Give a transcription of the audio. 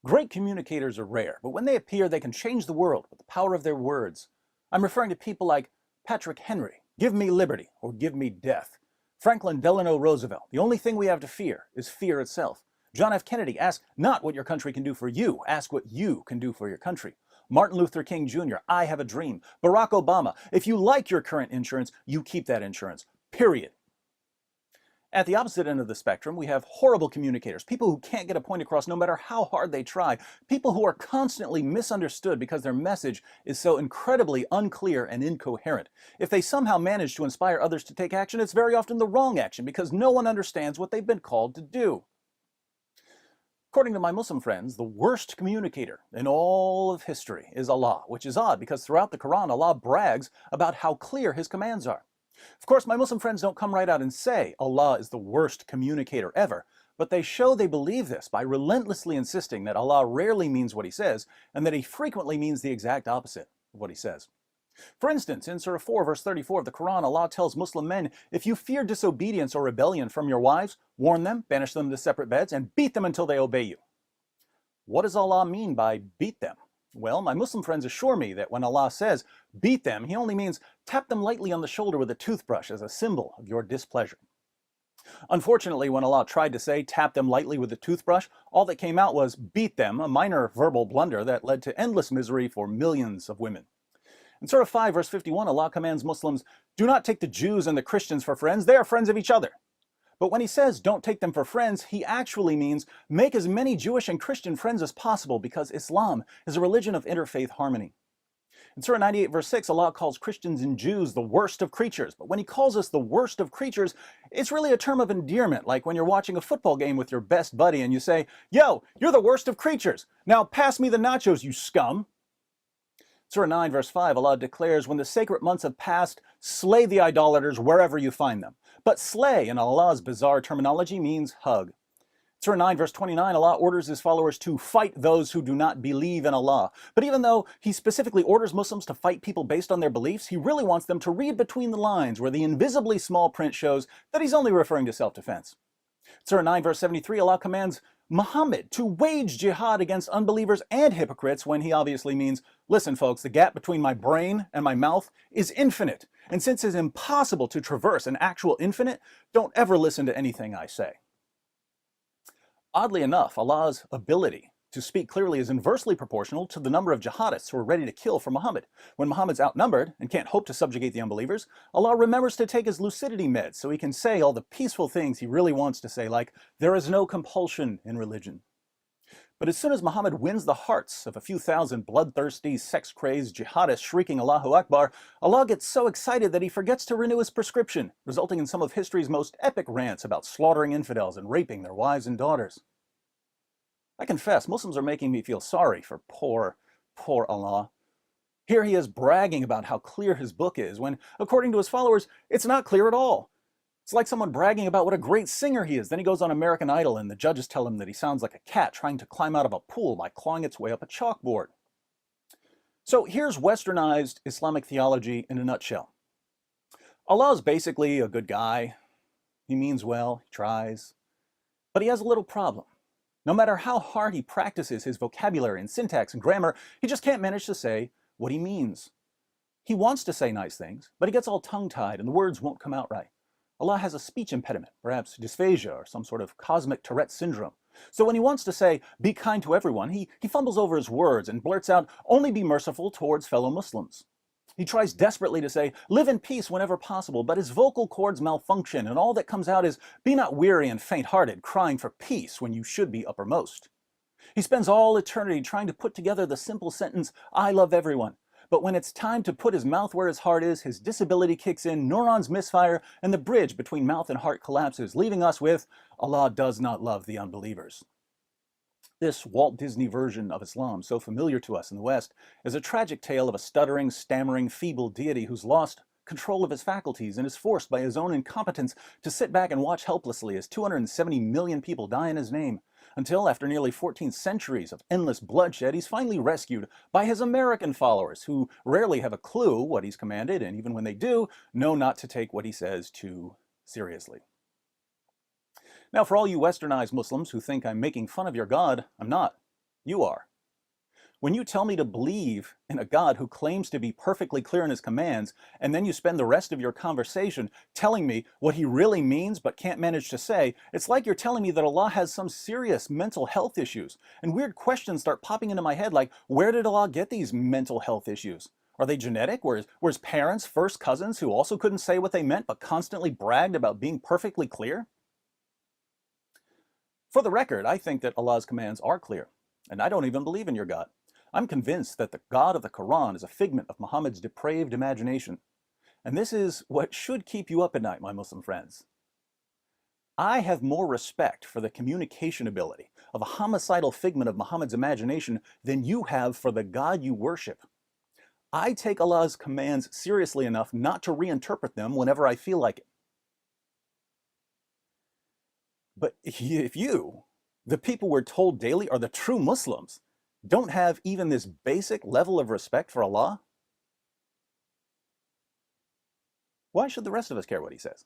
Great communicators are rare, but when they appear, they can change the world with the power of their words. I'm referring to people like Patrick Henry, give me liberty or give me death. Franklin Delano Roosevelt, the only thing we have to fear is fear itself. John F. Kennedy, ask not what your country can do for you, ask what you can do for your country. Martin Luther King Jr., I have a dream. Barack Obama, if you like your current insurance, you keep that insurance, period. At the opposite end of the spectrum, we have horrible communicators, people who can't get a point across no matter how hard they try, people who are constantly misunderstood because their message is so incredibly unclear and incoherent. If they somehow manage to inspire others to take action, it's very often the wrong action because no one understands what they've been called to do. According to my Muslim friends, the worst communicator in all of history is Allah, which is odd because throughout the Quran, Allah brags about how clear his commands are. Of course, my Muslim friends don't come right out and say Allah is the worst communicator ever, but they show they believe this by relentlessly insisting that Allah rarely means what he says and that he frequently means the exact opposite of what he says. For instance, in Surah 4, verse 34 of the Quran, Allah tells Muslim men, if you fear disobedience or rebellion from your wives, warn them, banish them to separate beds, and beat them until they obey you. What does Allah mean by beat them? Well, my Muslim friends assure me that when Allah says, beat them, he only means tap them lightly on the shoulder with a toothbrush as a symbol of your displeasure. Unfortunately, when Allah tried to say tap them lightly with a toothbrush, all that came out was beat them, a minor verbal blunder that led to endless misery for millions of women. In Surah 5, verse 51, Allah commands Muslims, do not take the Jews and the Christians for friends, they are friends of each other. But when he says don't take them for friends, he actually means make as many Jewish and Christian friends as possible because Islam is a religion of interfaith harmony. In Surah 98, verse 6, Allah calls Christians and Jews the worst of creatures. But when he calls us the worst of creatures, it's really a term of endearment, like when you're watching a football game with your best buddy and you say, yo, you're the worst of creatures. Now pass me the nachos, you scum. Surah 9, verse 5, Allah declares, when the sacred months have passed, slay the idolaters wherever you find them. But slay, in Allah's bizarre terminology, means hug. Surah 9, verse 29, Allah orders his followers to fight those who do not believe in Allah. But even though he specifically orders Muslims to fight people based on their beliefs, he really wants them to read between the lines where the invisibly small print shows that he's only referring to self-defense. Surah 9, verse 73, Allah commands Muhammad to wage jihad against unbelievers and hypocrites when he obviously means, listen folks, the gap between my brain and my mouth is infinite. And since it's impossible to traverse an actual infinite, don't ever listen to anything I say. Oddly enough, Allah's ability to speak clearly is inversely proportional to the number of jihadists who are ready to kill for Muhammad. When Muhammad's outnumbered and can't hope to subjugate the unbelievers, Allah remembers to take his lucidity meds so he can say all the peaceful things he really wants to say, like, there is no compulsion in religion. But as soon as Muhammad wins the hearts of a few thousand bloodthirsty, sex-crazed jihadists shrieking Allahu Akbar, Allah gets so excited that he forgets to renew his prescription, resulting in some of history's most epic rants about slaughtering infidels and raping their wives and daughters. I confess, Muslims are making me feel sorry for poor Allah. Here he is bragging about how clear his book is, when, according to his followers, it's not clear at all. It's like someone bragging about what a great singer he is. Then he goes on American Idol and the judges tell him that he sounds like a cat trying to climb out of a pool by clawing its way up a chalkboard. So here's westernized Islamic theology in a nutshell. Allah is basically a good guy. He means well, he tries, but he has a little problem. No matter how hard he practices his vocabulary and syntax and grammar, he just can't manage to say what he means. He wants to say nice things, but he gets all tongue-tied and the words won't come out right. Allah has a speech impediment, perhaps dysphagia or some sort of cosmic Tourette syndrome. So when he wants to say, be kind to everyone, he fumbles over his words and blurts out, only be merciful towards fellow Muslims. He tries desperately to say, live in peace whenever possible, but his vocal cords malfunction, and all that comes out is, be not weary and faint-hearted, crying for peace when you should be uppermost. He spends all eternity trying to put together the simple sentence, I love everyone. But when it's time to put his mouth where his heart is, his disability kicks in, neurons misfire, and the bridge between mouth and heart collapses, leaving us with, Allah does not love the unbelievers. This Walt Disney version of Islam, so familiar to us in the West, is a tragic tale of a stuttering, stammering, feeble deity who's lost control of his faculties and is forced by his own incompetence to sit back and watch helplessly as 270 million people die in his name, until after nearly 14 centuries of endless bloodshed, he's finally rescued by his American followers, who rarely have a clue what he's commanded, and even when they do, know not to take what he says too seriously. Now, for all you westernized Muslims who think I'm making fun of your God, I'm not. You are. When you tell me to believe in a God who claims to be perfectly clear in his commands, and then you spend the rest of your conversation telling me what he really means but can't manage to say, it's like you're telling me that Allah has some serious mental health issues. And weird questions start popping into my head like, where did Allah get these mental health issues? Are they genetic? Were his parents first cousins who also couldn't say what they meant but constantly bragged about being perfectly clear? For the record, I think that Allah's commands are clear, and I don't even believe in your God. I'm convinced that the God of the Quran is a figment of Muhammad's depraved imagination. And this is what should keep you up at night, my Muslim friends. I have more respect for the communication ability of a homicidal figment of Muhammad's imagination than you have for the God you worship. I take Allah's commands seriously enough not to reinterpret them whenever I feel like it. But if you, the people we're told daily are the true Muslims, don't have even this basic level of respect for Allah, why should the rest of us care what he says?